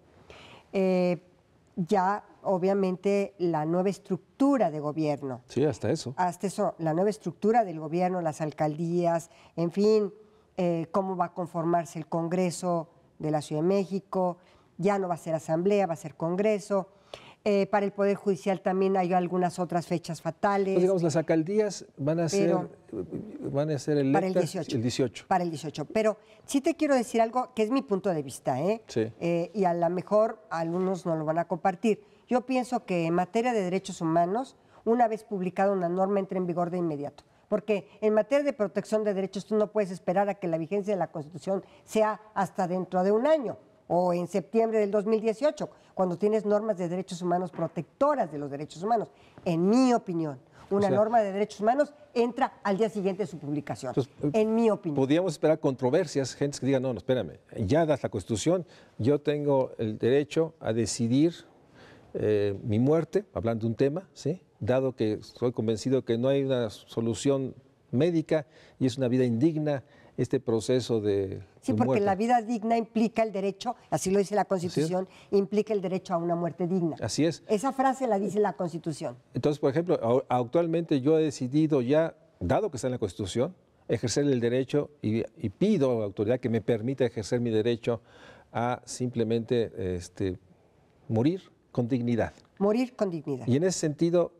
Ya, obviamente, la nueva estructura de gobierno. Sí, hasta eso. Hasta eso, la nueva estructura del gobierno, las alcaldías, en fin, cómo va a conformarse el Congreso de la Ciudad de México, ya no va a ser asamblea, va a ser Congreso. Para el Poder Judicial también hay algunas otras fechas fatales. Pues digamos, las alcaldías van a ser electas para el 18. Para el 18. Pero sí te quiero decir algo que es mi punto de vista, Sí. Y a lo mejor algunos no lo van a compartir. Yo pienso que en materia de derechos humanos, una vez publicada una norma, entra en vigor de inmediato. Porque en materia de protección de derechos tú no puedes esperar a que la vigencia de la Constitución sea hasta dentro de un año o en septiembre del 2018, cuando tienes normas de derechos humanos protectoras de los derechos humanos. En mi opinión, una norma de derechos humanos entra al día siguiente de su publicación, en mi opinión. Podríamos esperar controversias, gente que diga, no, espérame, ya das la Constitución, yo tengo el derecho a decidir mi muerte, hablando de un tema, ¿sí? Dado que estoy convencido que no hay una solución médica y es una vida indigna este proceso de Sí, porque muerte. la vida digna implica el derecho, así lo dice la Constitución, implica el derecho a una muerte digna. Así es. Esa frase la dice la Constitución. Entonces, por ejemplo, actualmente yo he decidido ya, dado que está en la Constitución, ejercer el derecho y pido a la autoridad que me permita ejercer mi derecho a simplemente morir con dignidad. Morir con dignidad. Y en ese sentido,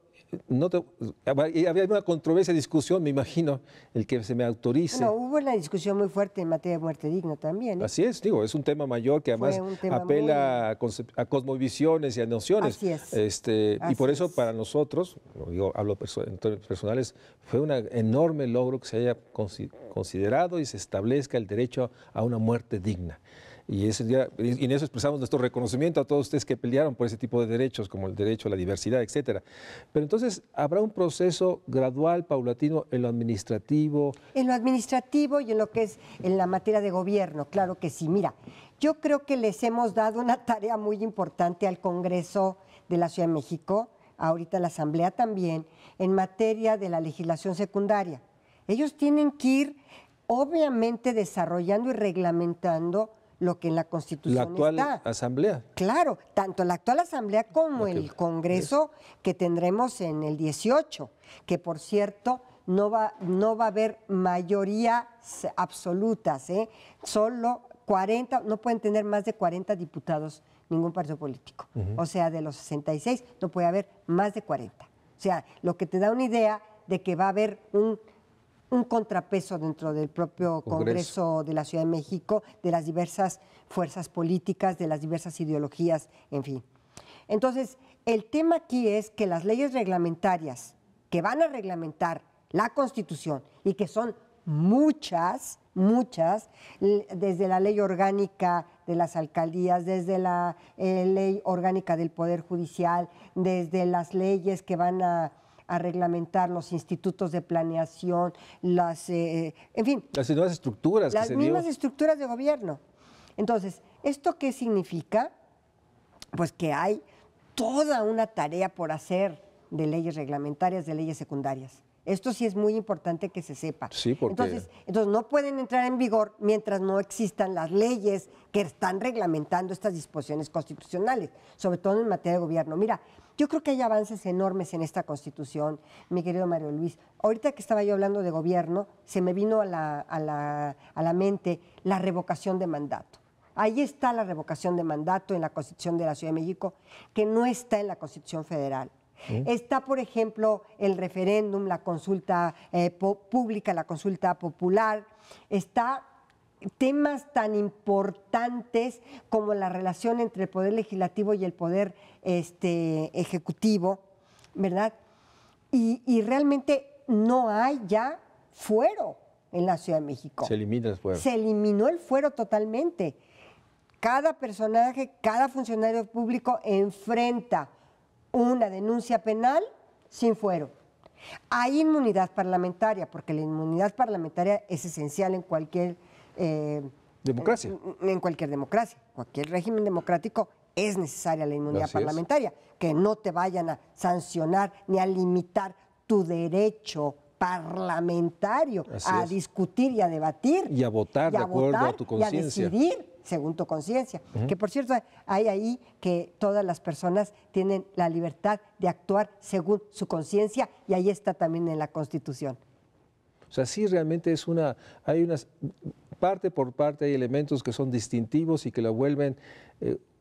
había una controversia, discusión, me imagino, el que se me autorice. Bueno, hubo una discusión muy fuerte en materia de muerte digna también. Así es, digo, es un tema mayor que además apela a cosmovisiones y a nociones. Así es. Y por eso para nosotros, hablo en términos personales, fue un enorme logro que se haya considerado y se establezca el derecho a una muerte digna. Y en eso expresamos nuestro reconocimiento a todos ustedes que pelearon por ese tipo de derechos, como el derecho a la diversidad, etcétera. Pero entonces, ¿habrá un proceso gradual, paulatino, en lo administrativo? En lo administrativo y en lo que es en la materia de gobierno, claro que sí. Mira, yo creo que les hemos dado una tarea muy importante al Congreso de la Ciudad de México, ahorita la Asamblea también, en materia de la legislación secundaria. Ellos tienen que ir, obviamente, desarrollando y reglamentando lo que en la Constitución está. La actual Asamblea. Claro, tanto la actual Asamblea como el Congreso que tendremos en el 18, que por cierto no va a haber mayorías absolutas, solo 40, no pueden tener más de 40 diputados ningún partido político. O sea, de los 66 no puede haber más de 40. O sea, lo que te da una idea de que va a haber un contrapeso dentro del propio Congreso de la Ciudad de México, de las diversas fuerzas políticas, de las diversas ideologías, en fin. Entonces, el tema aquí es que las leyes reglamentarias que van a reglamentar la Constitución y que son muchas, desde la ley orgánica de las alcaldías, desde la ley orgánica del Poder Judicial, desde las leyes que van a reglamentar los institutos de planeación, en fin. Las nuevas estructuras las mismas estructuras de gobierno. Entonces, ¿esto qué significa? Pues que hay toda una tarea por hacer de leyes reglamentarias, de leyes secundarias. Esto sí es muy importante que se sepa. Sí, porque... Entonces no pueden entrar en vigor mientras no existan las leyes que están reglamentando estas disposiciones constitucionales, sobre todo en materia de gobierno. Mira, yo creo que hay avances enormes en esta Constitución, mi querido Mario Luis. Ahorita que estaba yo hablando de gobierno, se me vino a la mente la revocación de mandato. Ahí está la revocación de mandato en la Constitución de la Ciudad de México, que no está en la Constitución Federal. Está, por ejemplo, el referéndum, la consulta pública, la consulta popular. Está temas tan importantes como la relación entre el Poder Legislativo y el Poder Ejecutivo, ¿verdad? Y realmente no hay ya fuero en la Ciudad de México. Se elimina el fuero. Se eliminó el fuero totalmente. Cada personaje, cada funcionario público enfrenta una denuncia penal sin fuero. Hay inmunidad parlamentaria, porque la inmunidad parlamentaria es esencial en cualquier democracia. En cualquier democracia, cualquier régimen democrático es necesaria la inmunidad Así es. parlamentaria, que no te vayan a sancionar ni a limitar tu derecho parlamentario Así a es. discutir y a debatir. Y a votar de acuerdo a tu conciencia. Y a decidir según tu conciencia. Que por cierto, hay ahí que todas las personas tienen la libertad de actuar según su conciencia y ahí está también en la Constitución. O sea, sí realmente es hay unas, parte por parte hay elementos que son distintivos y que lo vuelven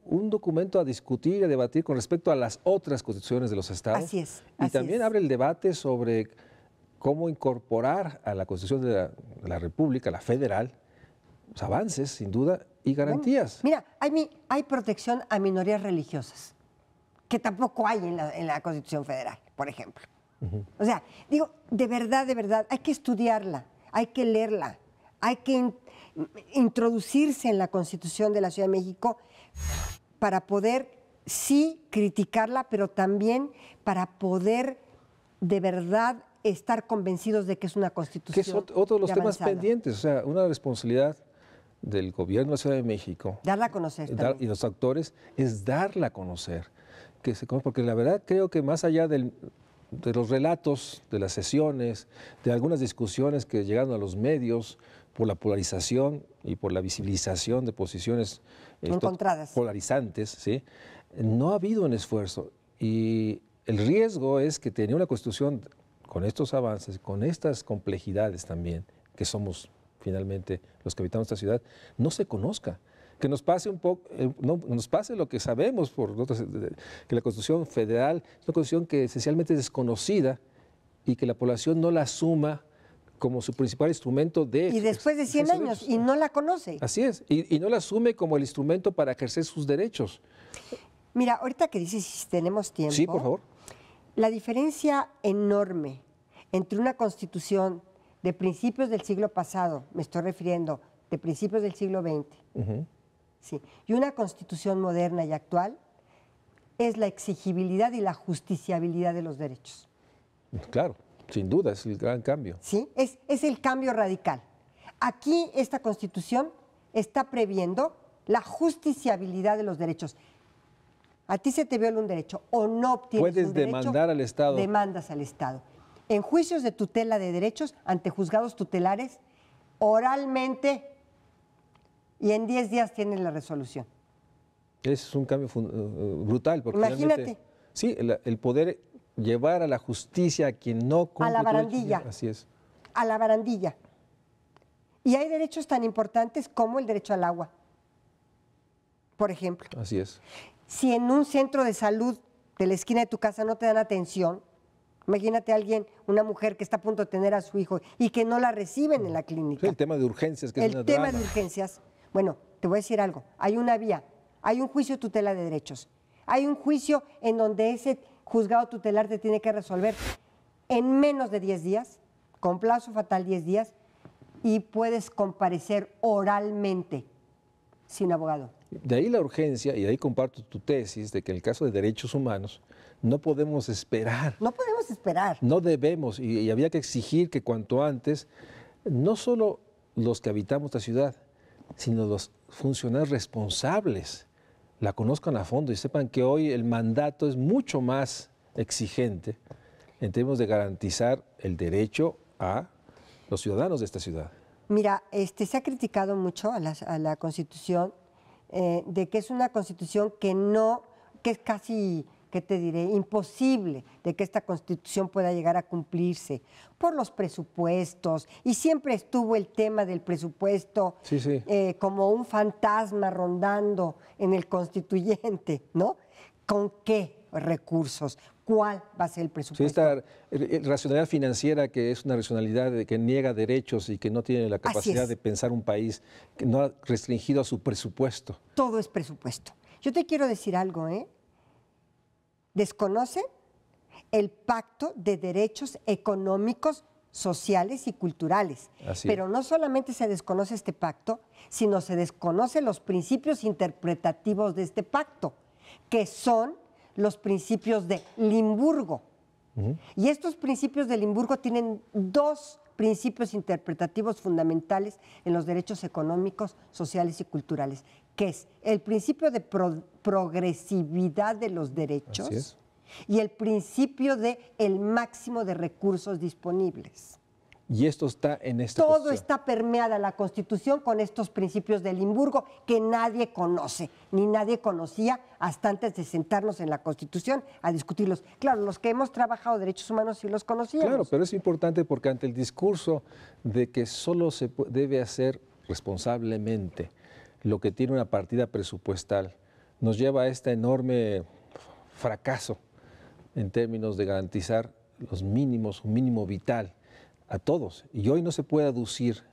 un documento a discutir y a debatir con respecto a las otras constituciones de los estados. Así es. Y así también es. abre el debate sobre cómo incorporar a la Constitución de la República, la federal, los avances, sin duda, y garantías. Mira, hay protección a minorías religiosas, que tampoco hay en la Constitución Federal, por ejemplo. O sea, digo, de verdad, hay que estudiarla, hay que leerla, hay que introducirse en la Constitución de la Ciudad de México para poder, sí, criticarla, pero también para poder, de verdad, estar convencidos de que es una Constitución Que es otro de los temas avanzada. pendientes, o sea, una responsabilidad del gobierno de la Ciudad de México Darla a conocer también. y los actores es darla a conocer, porque la verdad creo que más allá de los relatos, de las sesiones, de algunas discusiones que llegaron a los medios por la polarización y por la visibilización de posiciones Encontradas. polarizantes, ¿sí? No ha habido un esfuerzo y el riesgo es que tenía una Constitución con estos avances, con estas complejidades también, que somos finalmente los que habitamos esta ciudad, no se conozca. Que nos pase un poco, no, nos pase lo que sabemos por otras, que la Constitución Federal es una Constitución que esencialmente es desconocida y que la población no la asuma como su principal instrumento de... Y después de 100 años, y no la conoce. Así es, y no la asume como el instrumento para ejercer sus derechos. Mira, ahorita que dices si tenemos tiempo... Sí, por favor. La diferencia enorme entre una Constitución de principios del siglo pasado, me estoy refiriendo, de principios del siglo XX, sí, y una Constitución moderna y actual, es la exigibilidad y la justiciabilidad de los derechos. Claro, sin duda, es el gran cambio. ¿Sí? Es el cambio radical. Aquí esta Constitución está previendo la justiciabilidad de los derechos. A ti se te viola un derecho o no obtienes Puedes un derecho, demandar al Estado. Demandas al Estado. En juicios de tutela de derechos ante juzgados tutelares, oralmente, y en 10 días tienes la resolución. Es un cambio brutal. Porque Imagínate. finalmente, sí, el poder llevar a la justicia a quien no cumple. A la todo el- barandilla. Así es. A la barandilla. Y hay derechos tan importantes como el derecho al agua, por ejemplo. Así es. Si en un centro de salud de la esquina de tu casa no te dan atención, imagínate a alguien, una mujer que está a punto de tener a su hijo y que no la reciben en la clínica. Sí, el tema de urgencias, que es El una tema drama. de urgencias, bueno, te voy a decir algo, hay una vía, hay un juicio de tutela de derechos, hay un juicio en donde ese juzgado tutelar te tiene que resolver en menos de 10 días, con plazo fatal 10 días, y puedes comparecer oralmente sin abogado. De ahí la urgencia, y de ahí comparto tu tesis, de que en el caso de derechos humanos no podemos esperar, No podemos esperar. no debemos, y había que exigir que cuanto antes, no solo los que habitamos la ciudad, sino los funcionarios responsables la conozcan a fondo y sepan que hoy el mandato es mucho más exigente en términos de garantizar el derecho a los ciudadanos de esta ciudad. Mira, se ha criticado mucho a la Constitución de que es una Constitución que es casi, ¿qué te diré?, imposible de que esta Constitución pueda llegar a cumplirse por los presupuestos. Y siempre estuvo el tema del presupuesto Sí, sí. como un fantasma rondando en el constituyente, ¿no? ¿Con qué recursos? ¿Cuál va a ser el Sí, presupuesto? esta racionalidad financiera que es una racionalidad que niega derechos y que no tiene la capacidad es. de pensar un país que no ha restringido a su presupuesto. Todo es presupuesto. Yo te quiero decir algo, ¿eh? Desconocen el Pacto de Derechos Económicos, Sociales y Culturales. Así Pero no solamente se desconoce este pacto, sino se desconocen los principios interpretativos de este pacto, que son los principios de Limburgo. Y estos principios de Limburgo tienen dos principios interpretativos fundamentales en los derechos económicos, sociales y culturales, que es el principio de progresividad de los derechos Así es. y el principio de el máximo de recursos disponibles. Y esto está en esta Todo Constitución. está permeada la Constitución con estos principios de Limburgo que nadie conoce, ni nadie conocía hasta antes de sentarnos en la Constitución a discutirlos. Claro, los que hemos trabajado derechos humanos sí los conocíamos. Claro, pero es importante porque ante el discurso de que solo se debe hacer responsablemente lo que tiene una partida presupuestal, nos lleva a este enorme fracaso en términos de garantizar los mínimos, un mínimo vital a todos. Y hoy no se puede aducir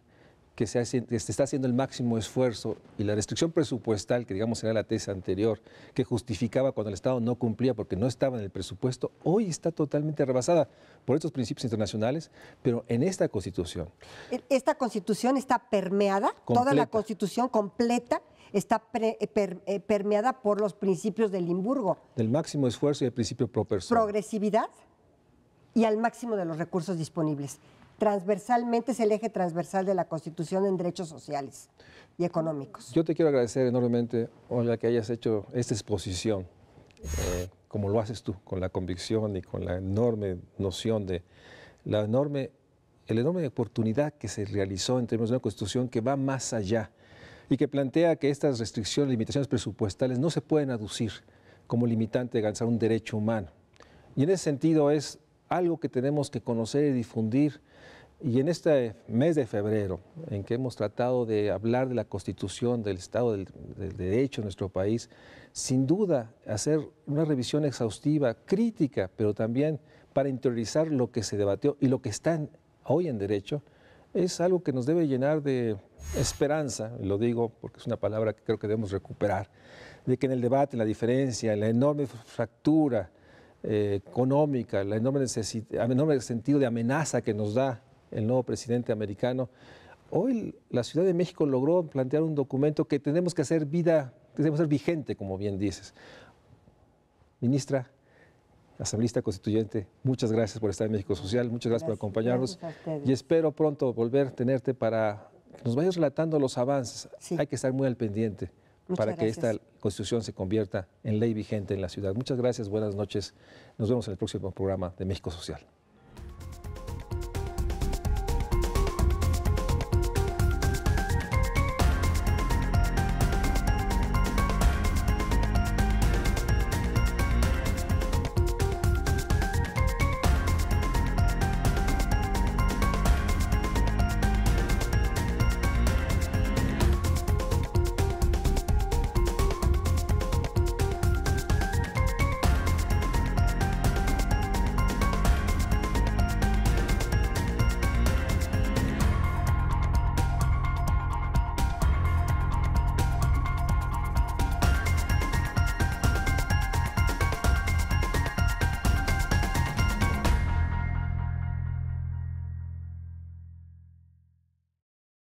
que se está haciendo el máximo esfuerzo y la restricción presupuestal, que digamos era la tesis anterior, que justificaba cuando el Estado no cumplía porque no estaba en el presupuesto, hoy está totalmente rebasada por estos principios internacionales, pero en esta Constitución. Esta Constitución está permeada, toda la Constitución completa está permeada por los principios de Limburgo. Del máximo esfuerzo y el principio pro persona. Progresividad y al máximo de los recursos disponibles. Transversalmente es el eje transversal de la Constitución en derechos sociales y económicos. Yo te quiero agradecer enormemente, Olga, que hayas hecho esta exposición, como lo haces tú, con la convicción y con la enorme noción de la enorme oportunidad que se realizó en términos de una Constitución que va más allá y que plantea que estas restricciones, limitaciones presupuestales no se pueden aducir como limitante de garantizar un derecho humano. Y en ese sentido es algo que tenemos que conocer y difundir. Y en este mes de febrero, en que hemos tratado de hablar de la Constitución, del Estado del Derecho en nuestro país, sin duda hacer una revisión exhaustiva, crítica, pero también para interiorizar lo que se debatió y lo que está hoy en derecho, es algo que nos debe llenar de esperanza, lo digo porque es una palabra que creo que debemos recuperar, de que en el debate, en la diferencia, en la enorme fractura económica, el enorme sentido de amenaza que nos da el nuevo presidente americano, hoy la Ciudad de México logró plantear un documento que tenemos que hacer vigente, como bien dices. Ministra, asambleísta constituyente, muchas gracias por estar en México Social, muchas gracias por acompañarnos y espero pronto volver a tenerte para que nos vayas relatando los avances. Sí. Hay que estar muy al pendiente para que esta Constitución se convierta en ley vigente en la ciudad. Muchas gracias, buenas noches. Nos vemos en el próximo programa de México Social.